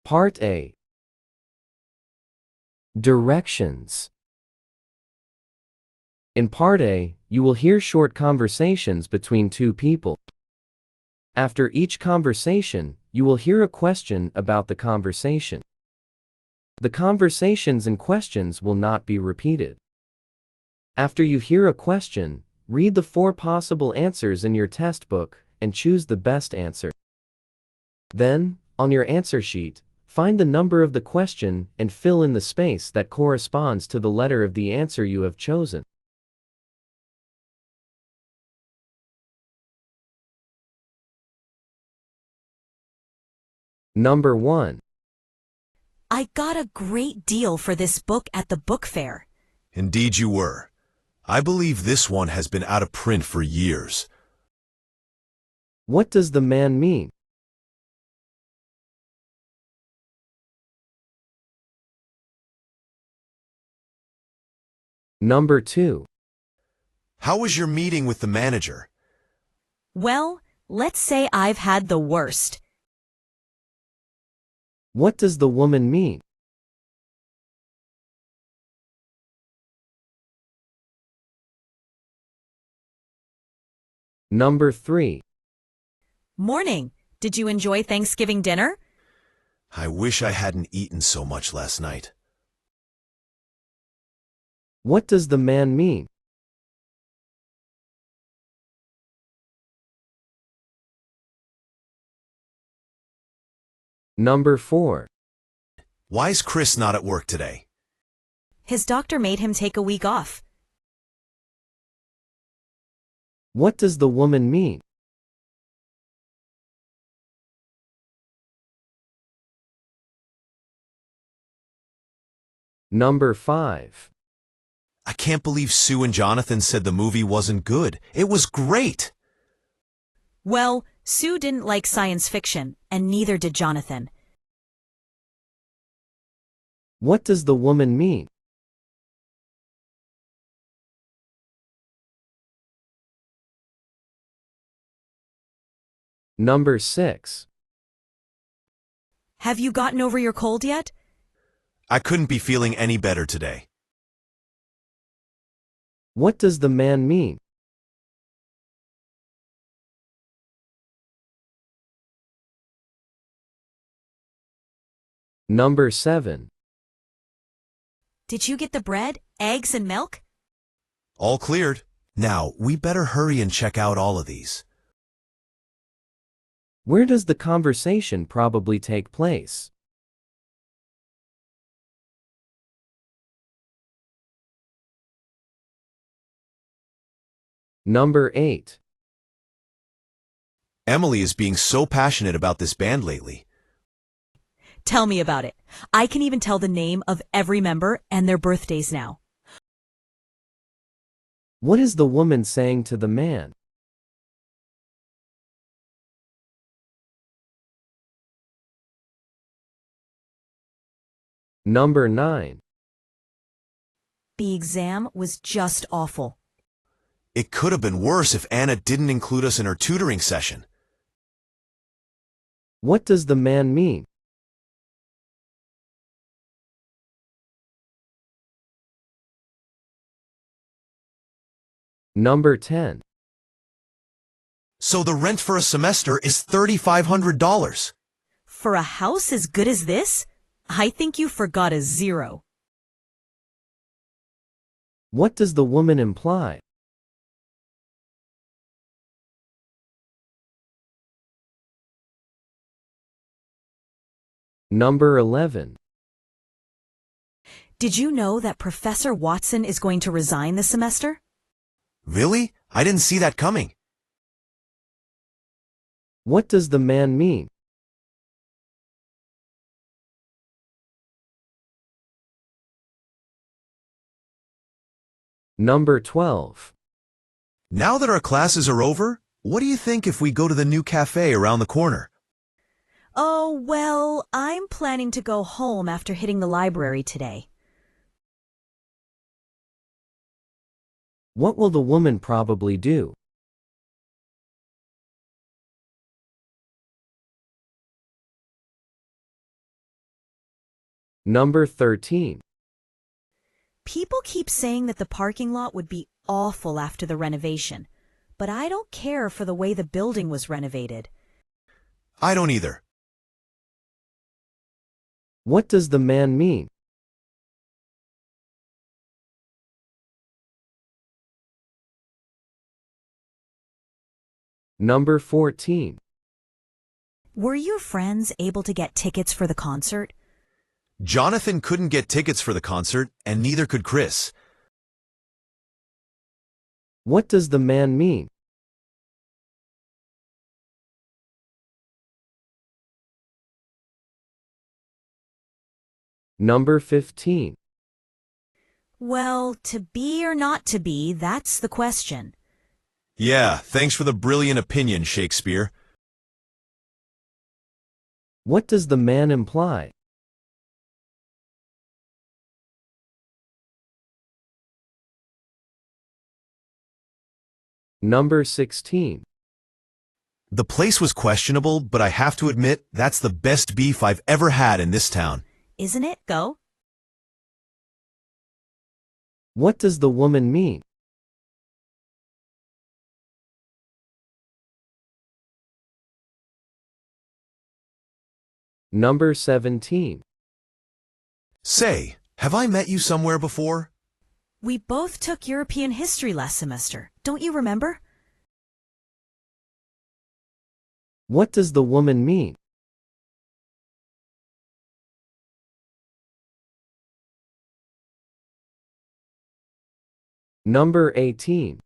Part A. Directions. In Part A, you will hear short conversations between two people. After each conversation, you will hear a question about the conversation. The conversations and questions will not be repeated. After you hear a question, read the 4 possible answers in your test book and choose the best answer. Then, on your answer sheet, find the number of the question and fill in the space that corresponds to the letter of the answer you have chosen. Number 1. I got a great deal for this book at the book fair. Indeed you were. I believe this one has been out of print for years. What does the man mean? Number 2. How was your meeting with the manager? Well, let's say I've had the worst. What does the woman mean? Number 3. Morning. Did you enjoy Thanksgiving dinner? I wish I hadn't eaten so much last night. What does the man mean? Number 4. Why's Chris not at work today? His doctor made him take a week off. What does the woman mean? Number 5. I can't believe Sue and Jonathan said the movie wasn't good. It was great! Well, Sue didn't like science fiction, and neither did Jonathan. What does the woman mean? Number 6. Have you gotten over your cold yet? I couldn't be feeling any better today. What does the man mean? Number 7. Did you get the bread, eggs, and milk? All cleared. Now, we better hurry and check out all of these. Where does the conversation probably take place? Number 8. Emily is being so passionate about this band lately. Tell me about it. I can even tell the name of every member and their birthdays now. What is the woman saying to the man? Number 9. The exam was just awful. It could have been worse if Anna didn't include us in her tutoring session. What does the man mean? Number 10. So the rent for a semester is $3,500. For a house as good as this? I think you forgot a 0. What does the woman imply? Number 11. Did you know that Professor Watson is going to resign this semester? Really? I didn't see that coming. What does the man mean? Number 12. Now that our classes are over, what do you think if we go to the new cafe around the corner? Oh, well, I'm planning to go home after hitting the library today. What will the woman probably do? Number 13. People keep saying that the parking lot would be awful after the renovation, but I don't care for the way the building was renovated. I don't either. What does the man mean? Number 14. Were your friends able to get tickets for the concert? Jonathan couldn't get tickets for the concert, and neither could Chris. What does the man mean? Number 15. Well, to be or not to be, that's the question. Yeah, thanks for the brilliant opinion, Shakespeare. What does the man imply? Number 16. The place was questionable, but I have to admit, that's the best beef I've ever had in this town. Isn't it? Go. What does the woman mean? Number 17. Say, have I met you somewhere before? We both took European history last semester. Don't you remember? What does the woman mean? Number 18.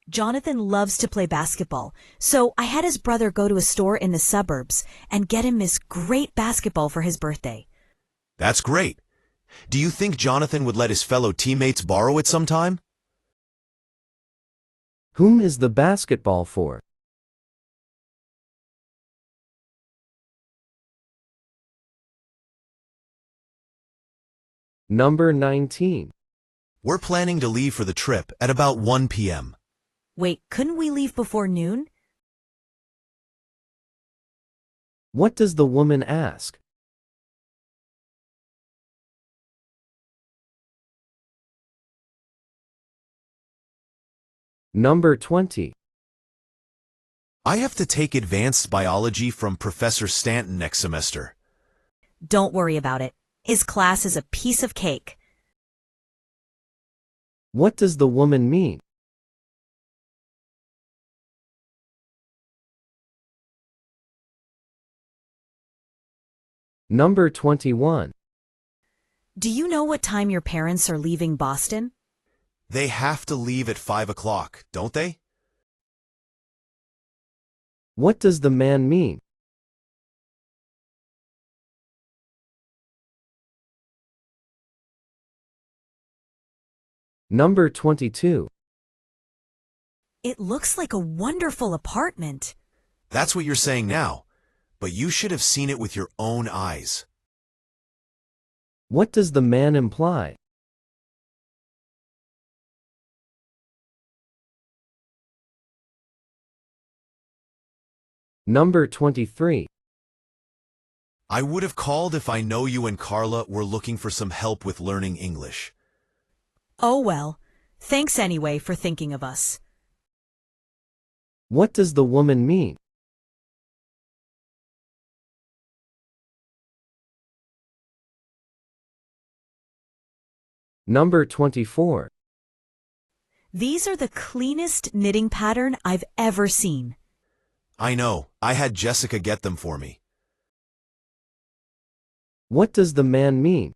Jonathan loves to play basketball, so I had his brother go to a store in the suburbs and get him this great basketball for his birthday. That's great. Do you think Jonathan would let his fellow teammates borrow it sometime? Whom is the basketball for? Number 19. We're planning to leave for the trip at about 1 p.m. Wait, couldn't we leave before noon? What does the woman ask? Number 20. I have to take advanced biology from Professor Stanton next semester. Don't worry about it. His class is a piece of cake. What does the woman mean? Number 21. Do you know what time your parents are leaving Boston? They have to leave at 5 o'clock, don't they? What does the man mean? Number 22. It looks like a wonderful apartment. That's what you're saying now, but you should have seen it with your own eyes. What does the man imply? Number 23. I would have called if I know you and Carla were looking for some help with learning English. Oh well, thanks anyway for thinking of us. What does the woman mean? Number 24. These are the cleanest knitting pattern I've ever seen. I know, I had Jessica get them for me. What does the man mean?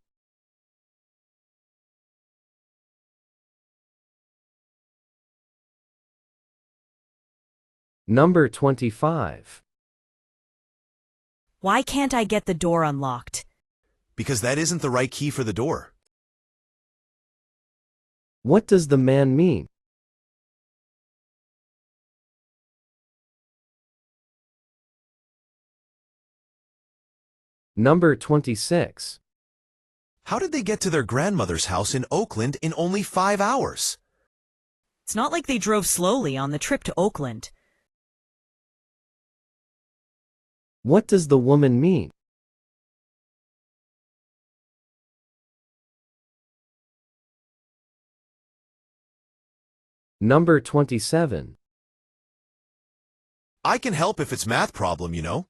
Number 25. Why can't I get the door unlocked? Because that isn't the right key for the door. What does the man mean? Number 26. How did they get to their grandmother's house in Oakland in only 5 hours? It's not like they drove slowly on the trip to Oakland. What does the woman mean? Number 27. I can help if it's math problem, you know.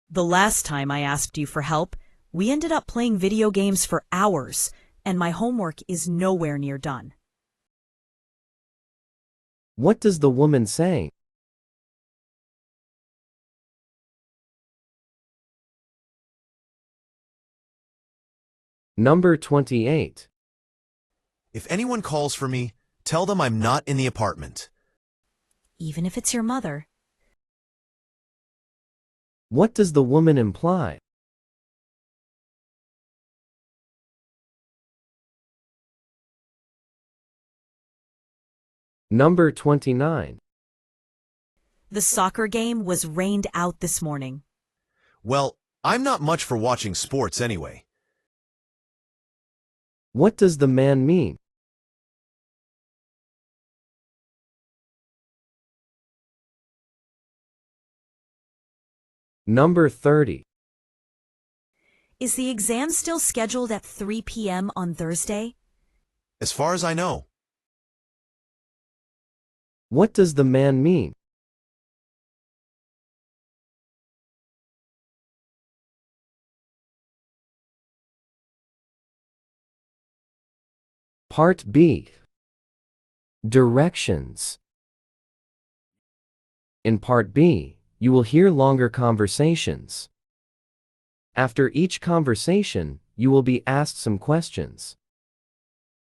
The last time I asked you for help, we ended up playing video games for hours, and my homework is nowhere near done. What does the woman say? Number 28. If anyone calls for me, tell them I'm not in the apartment. Even if it's your mother. What does the woman imply? Number 29. The soccer game was rained out this morning. Well, I'm not much for watching sports anyway. What does the man mean? Number 30. Is the exam still scheduled at 3 p.m. on Thursday? As far as I know. What does the man mean? Part B. Directions. In Part B, you will hear longer conversations. After each conversation, you will be asked some questions.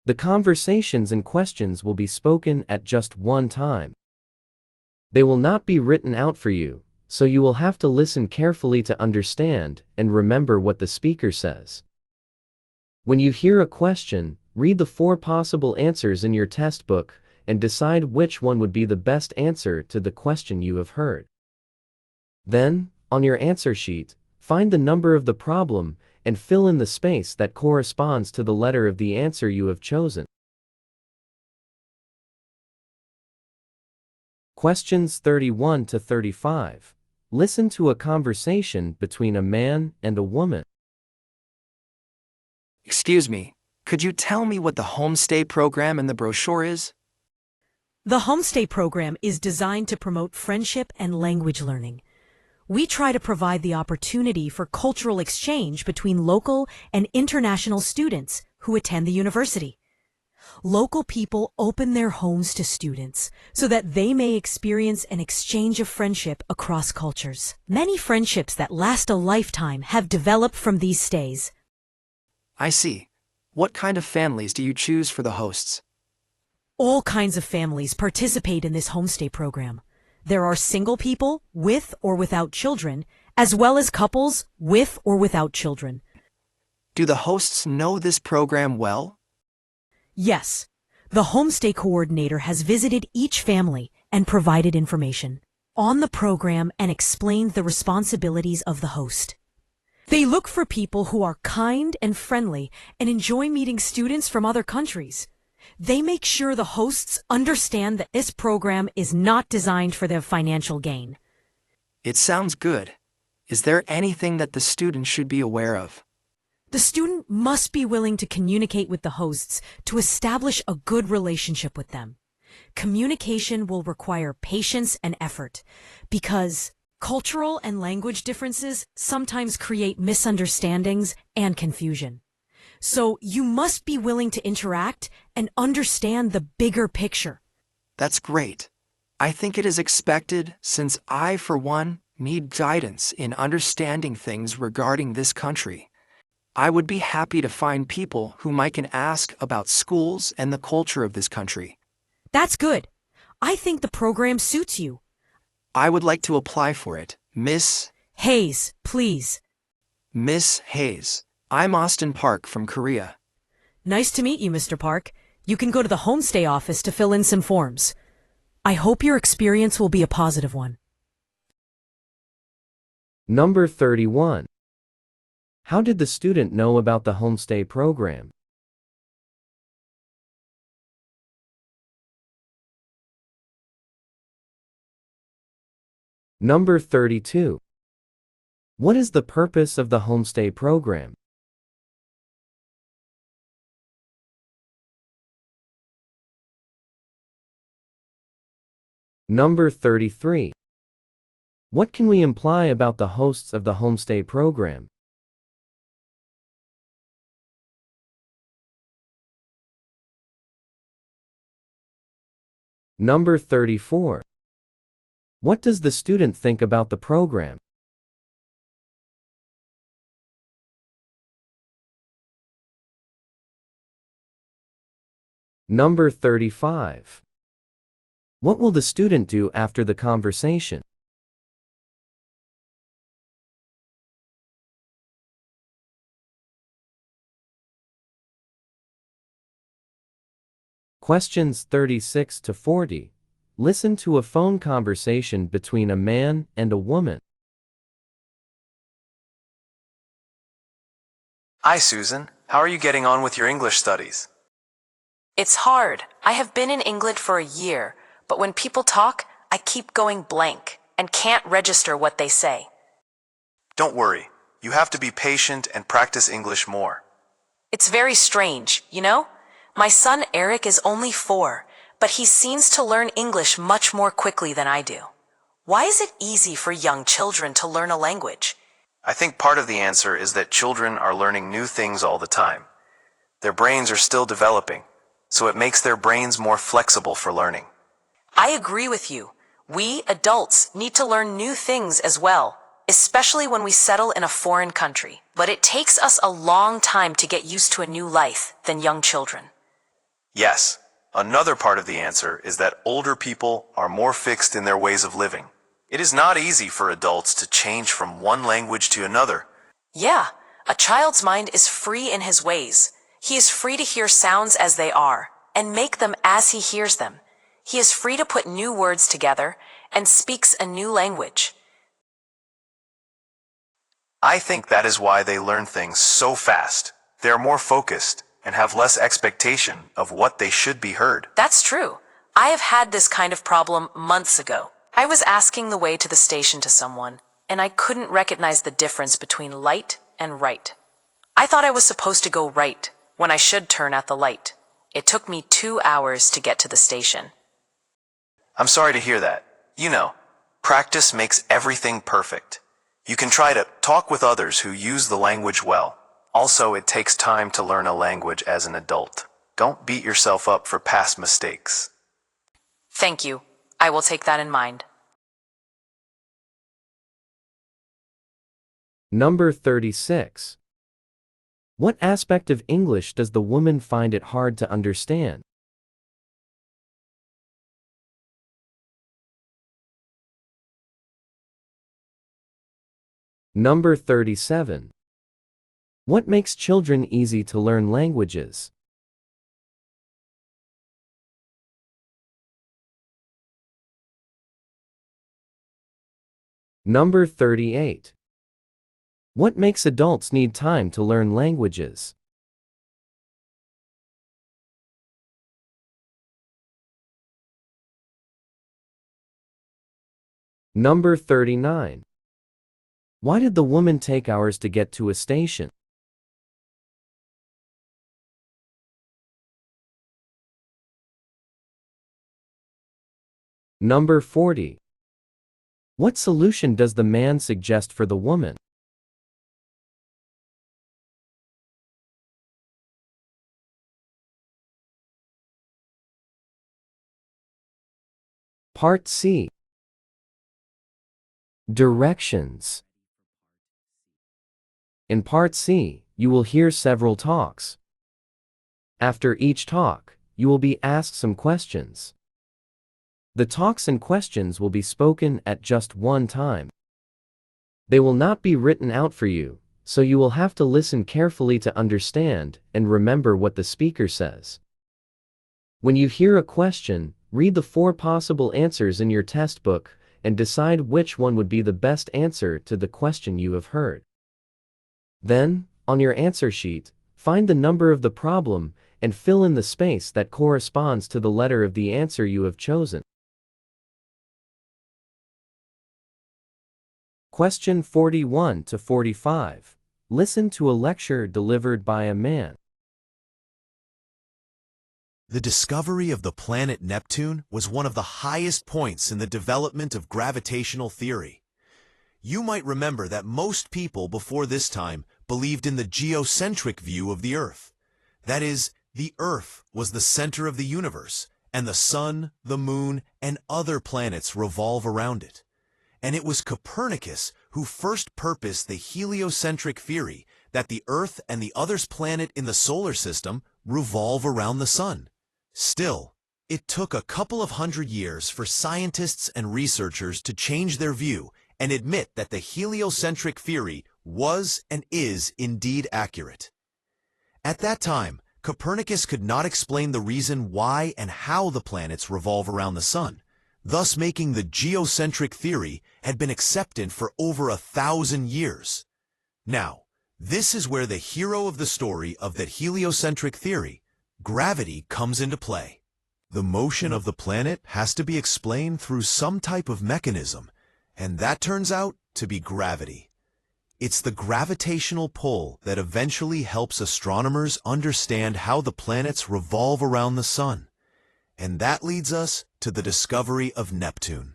The conversations and questions will be spoken at just one time. They will not be written out for you, so you will have to listen carefully to understand and remember what the speaker says. When you hear a question, read the 4 possible answers in your test book and decide which one would be the best answer to the question you have heard. Then, on your answer sheet, find the number of the problem and fill in the space that corresponds to the letter of the answer you have chosen. Questions 31 to 35. Listen to a conversation between a man and a woman. Excuse me, could you tell me what the homestay program in the brochure is? The Homestay program is designed to promote friendship and language learning. We try to provide the opportunity for cultural exchange between local and international students who attend the university. Local people open their homes to students so that they may experience an exchange of friendship across cultures. Many friendships that last a lifetime have developed from these stays. I see. What kind of families do you choose for the hosts? All kinds of families participate in this homestay program. There are single people with or without children, as well as couples with or without children. Do the hosts know this program well? Yes, the homestay coordinator has visited each family and provided information on the program and explained the responsibilities of the host. They look for people who are kind and friendly and enjoy meeting students from other countries. They make sure the hosts understand that this program is not designed for their financial gain. It sounds good. Is there anything that the student should be aware of? The student must be willing to communicate with the hosts to establish a good relationship with them. Communication will require patience and effort because cultural and language differences sometimes create misunderstandings and confusion. So you must be willing to interact and understand the bigger picture. That's great. I think it is expected since I, for one, need guidance in understanding things regarding this country. I would be happy to find people whom I can ask about schools and the culture of this country. That's good. I think the program suits you. I would like to apply for it, Miss Hayes, please. Miss Hayes. I'm Austin Park from Korea. Nice to meet you, Mr. Park. You can go to the homestay office to fill in some forms. I hope your experience will be a positive one. Number 31. How did the student know about the homestay program? Number 32. What is the purpose of the homestay program? Number 33. What can we imply about the hosts of the homestay program? Number 34. What does the student think about the program? Number 35. What will the student do after the conversation? Questions 36 to 40. Listen to a phone conversation between a man and a woman. Hi, Susan. How are you getting on with your English studies? It's hard. I have been in England for a year, but when people talk, I keep going blank and can't register what they say. Don't worry. You have to be patient and practice English more. It's very strange, you know? My son Eric is only 4, but he seems to learn English much more quickly than I do. Why is it easy for young children to learn a language? I think part of the answer is that children are learning new things all the time. Their brains are still developing, so it makes their brains more flexible for learning. I agree with you. We, adults, need to learn new things as well, especially when we settle in a foreign country. But it takes us a long time to get used to a new life than young children. Yes, another part of the answer is that older people are more fixed in their ways of living. It is not easy for adults to change from one language to another. Yeah, a child's mind is free in his ways. He is free to hear sounds as they are, and make them as he hears them. He is free to put new words together, and speaks a new language. I think that is why they learn things so fast. They are more focused and have less expectation of what they should be heard. That's true. I have had this kind of problem months ago. I was asking the way to the station to someone, and I couldn't recognize the difference between light and right. I thought I was supposed to go right when I should turn at the light. It took me 2 hours to get to the station. I'm sorry to hear that. You know, practice makes everything perfect. You can try to talk with others who use the language well. Also, it takes time to learn a language as an adult. Don't beat yourself up for past mistakes. Thank you. I will take that in mind. Number 36. What aspect of English does the woman find it hard to understand? Number 37. What makes children easy to learn languages? Number 38. What makes adults need time to learn languages? Number 39. Why did the woman take hours to get to a station? Number 40. What solution does the man suggest for the woman? Part C. Directions. In Part C, you will hear several talks. After each talk, you will be asked some questions. The talks and questions will be spoken at just one time. They will not be written out for you, so you will have to listen carefully to understand and remember what the speaker says. When you hear a question, read the 4 possible answers in your test book and decide which one would be the best answer to the question you have heard. Then, on your answer sheet, find the number of the problem and fill in the space that corresponds to the letter of the answer you have chosen. Question 41 to 45. Listen to a lecture delivered by a man. The discovery of the planet Neptune was one of the highest points in the development of gravitational theory. You might remember that most people before this time believed in the geocentric view of the Earth. That is, the Earth was the center of the universe, and the Sun, the Moon, and other planets revolve around it. And it was Copernicus who first purposed the heliocentric theory that the Earth and the other planet in the solar system revolve around the Sun. Still, it took a couple of hundred years for scientists and researchers to change their view and admit that the heliocentric theory was and is indeed accurate. At that time, Copernicus could not explain the reason why and how the planets revolve around the Sun, thus making the geocentric theory had been accepted for over 1,000 years. Now, this is where the hero of the story of that heliocentric theory, gravity, comes into play. The motion of the planet has to be explained through some type of mechanism, and that turns out to be gravity. It's the gravitational pull that eventually helps astronomers understand how the planets revolve around the Sun. And that leads us to the discovery of Neptune.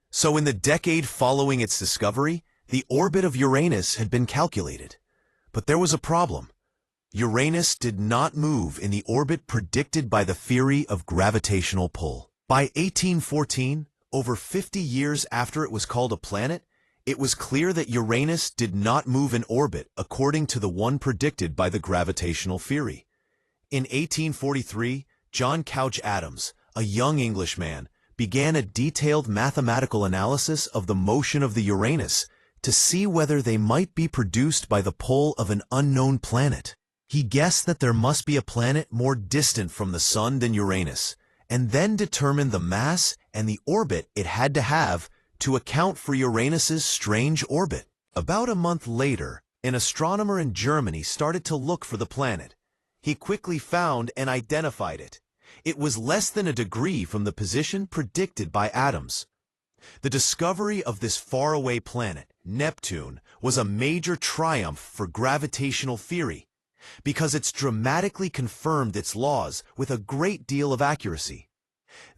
So in the decade following its discovery, the orbit of Uranus had been calculated. But there was a problem. Uranus did not move in the orbit predicted by the theory of gravitational pull. By 1814, over 50 years after it was called a planet, it was clear that Uranus did not move in orbit according to the one predicted by the gravitational theory. In 1843, John Couch Adams, a young Englishman, began a detailed mathematical analysis of the motion of the Uranus to see whether they might be produced by the pull of an unknown planet. He guessed that there must be a planet more distant from the Sun than Uranus, and then determined the mass and the orbit it had to have to account for Uranus's strange orbit. About a month later, an astronomer in Germany started to look for the planet. He quickly found and identified it. It was less than a degree from the position predicted by Adams. The discovery of this faraway planet, Neptune, was a major triumph for gravitational theory, because it's dramatically confirmed its laws with a great deal of accuracy.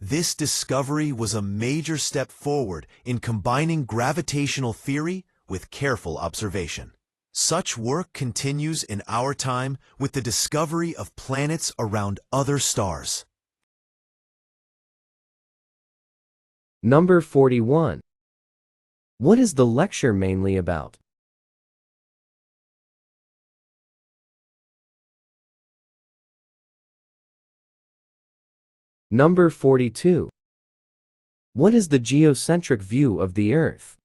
This discovery was a major step forward in combining gravitational theory with careful observation. Such work continues in our time with the discovery of planets around other stars. Number 41. What is the lecture mainly about? Number 42. What is the geocentric view of the Earth?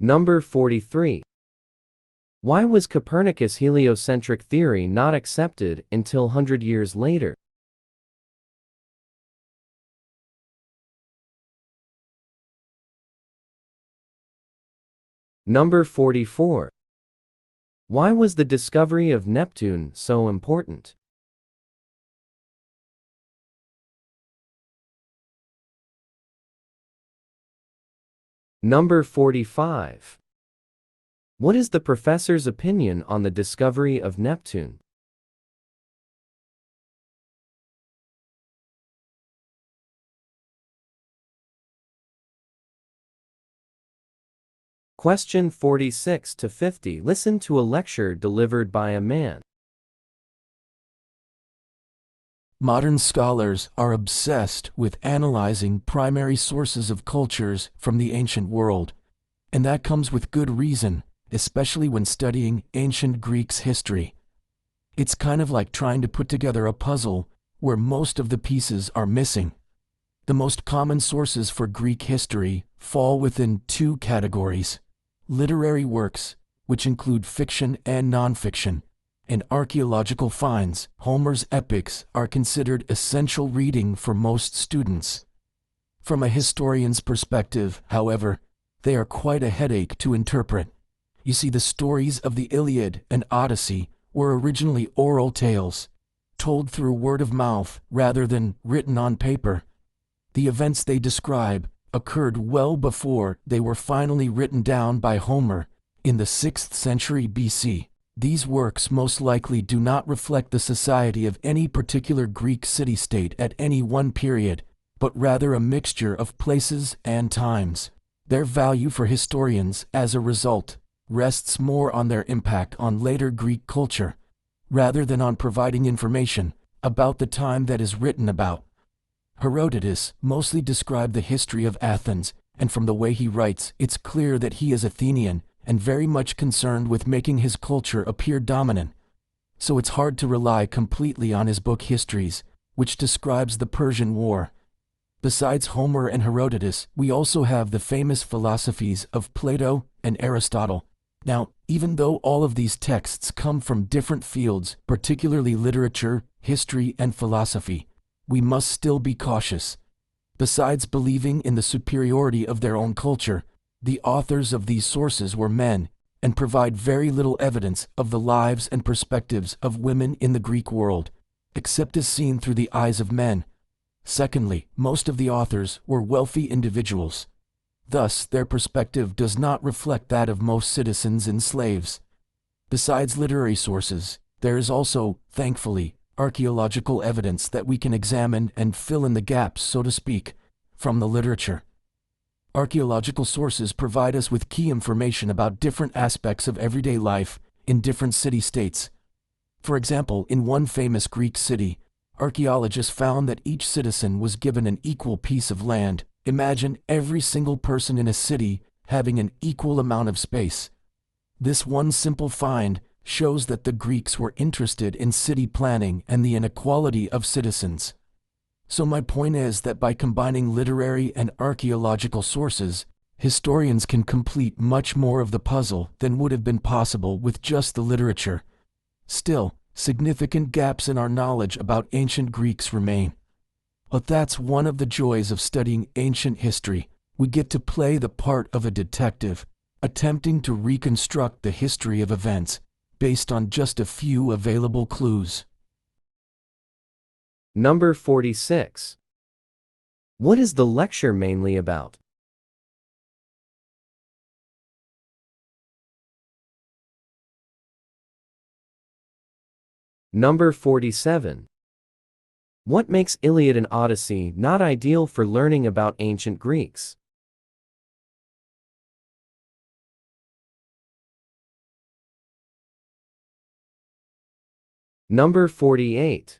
Number 43. Why was Copernicus' heliocentric theory not accepted until 100 years later? Number 44. Why was the discovery of Neptune so important? Number 45. What is the professor's opinion on the discovery of Neptune? Question 46 to 50. Listen to a lecture delivered by a man. Modern scholars are obsessed with analyzing primary sources of cultures from the ancient world, and that comes with good reason, especially when studying ancient Greek's history. It's kind of like trying to put together a puzzle where most of the pieces are missing. The most common sources for Greek history fall within two categories: literary works, which include fiction and nonfiction, and archaeological finds. Homer's epics are considered essential reading for most students. From a historian's perspective, however, they are quite a headache to interpret. You see, the stories of the Iliad and Odyssey were originally oral tales, told through word of mouth rather than written on paper. The events they describe occurred well before they were finally written down by Homer in the 6th century BC. These works most likely do not reflect the society of any particular Greek city-state at any one period, but rather a mixture of places and times. Their value for historians, as a result, rests more on their impact on later Greek culture, rather than on providing information about the time that is written about. Herodotus mostly described the history of Athens, and from the way he writes, it's clear that he is Athenian and very much concerned with making his culture appear dominant. So it's hard to rely completely on his book Histories, which describes the Persian War. Besides Homer and Herodotus, we also have the famous philosophies of Plato and Aristotle. Now, even though all of these texts come from different fields, particularly literature, history, and philosophy, we must still be cautious. Besides believing in the superiority of their own culture, the authors of these sources were men and provide very little evidence of the lives and perspectives of women in the Greek world, except as seen through the eyes of men. Secondly, most of the authors were wealthy individuals. Thus, their perspective does not reflect that of most citizens and slaves. Besides literary sources, there is also, thankfully, archaeological evidence that we can examine and fill in the gaps, so to speak, from the literature. Archaeological sources provide us with key information about different aspects of everyday life in different city-states. For example, in one famous Greek city, archaeologists found that each citizen was given an equal piece of land. Imagine every single person in a city having an equal amount of space. This one simple find shows that the Greeks were interested in city planning and the inequality of citizens. So my point is that by combining literary and archaeological sources, historians can complete much more of the puzzle than would have been possible with just the literature. Still, significant gaps in our knowledge about ancient Greeks remain. But that's one of the joys of studying ancient history. We get to play the part of a detective, attempting to reconstruct the history of events based on just a few available clues. Number 46. What is the lecture mainly about? Number 47. What makes Iliad and Odyssey not ideal for learning about ancient Greeks? Number 48.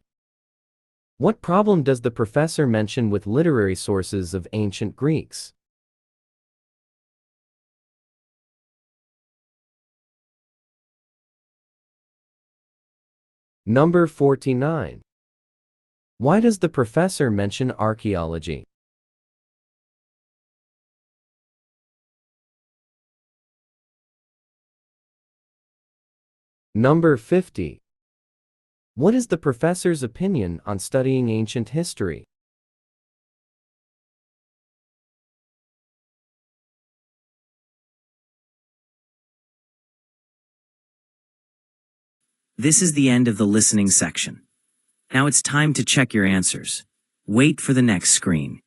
What problem does the professor mention with literary sources of ancient Greeks? Number 49. Why does the professor mention archaeology? Number 50. What is the professor's opinion on studying ancient history? This is the end of the listening section. Now it's time to check your answers. Wait for the next screen.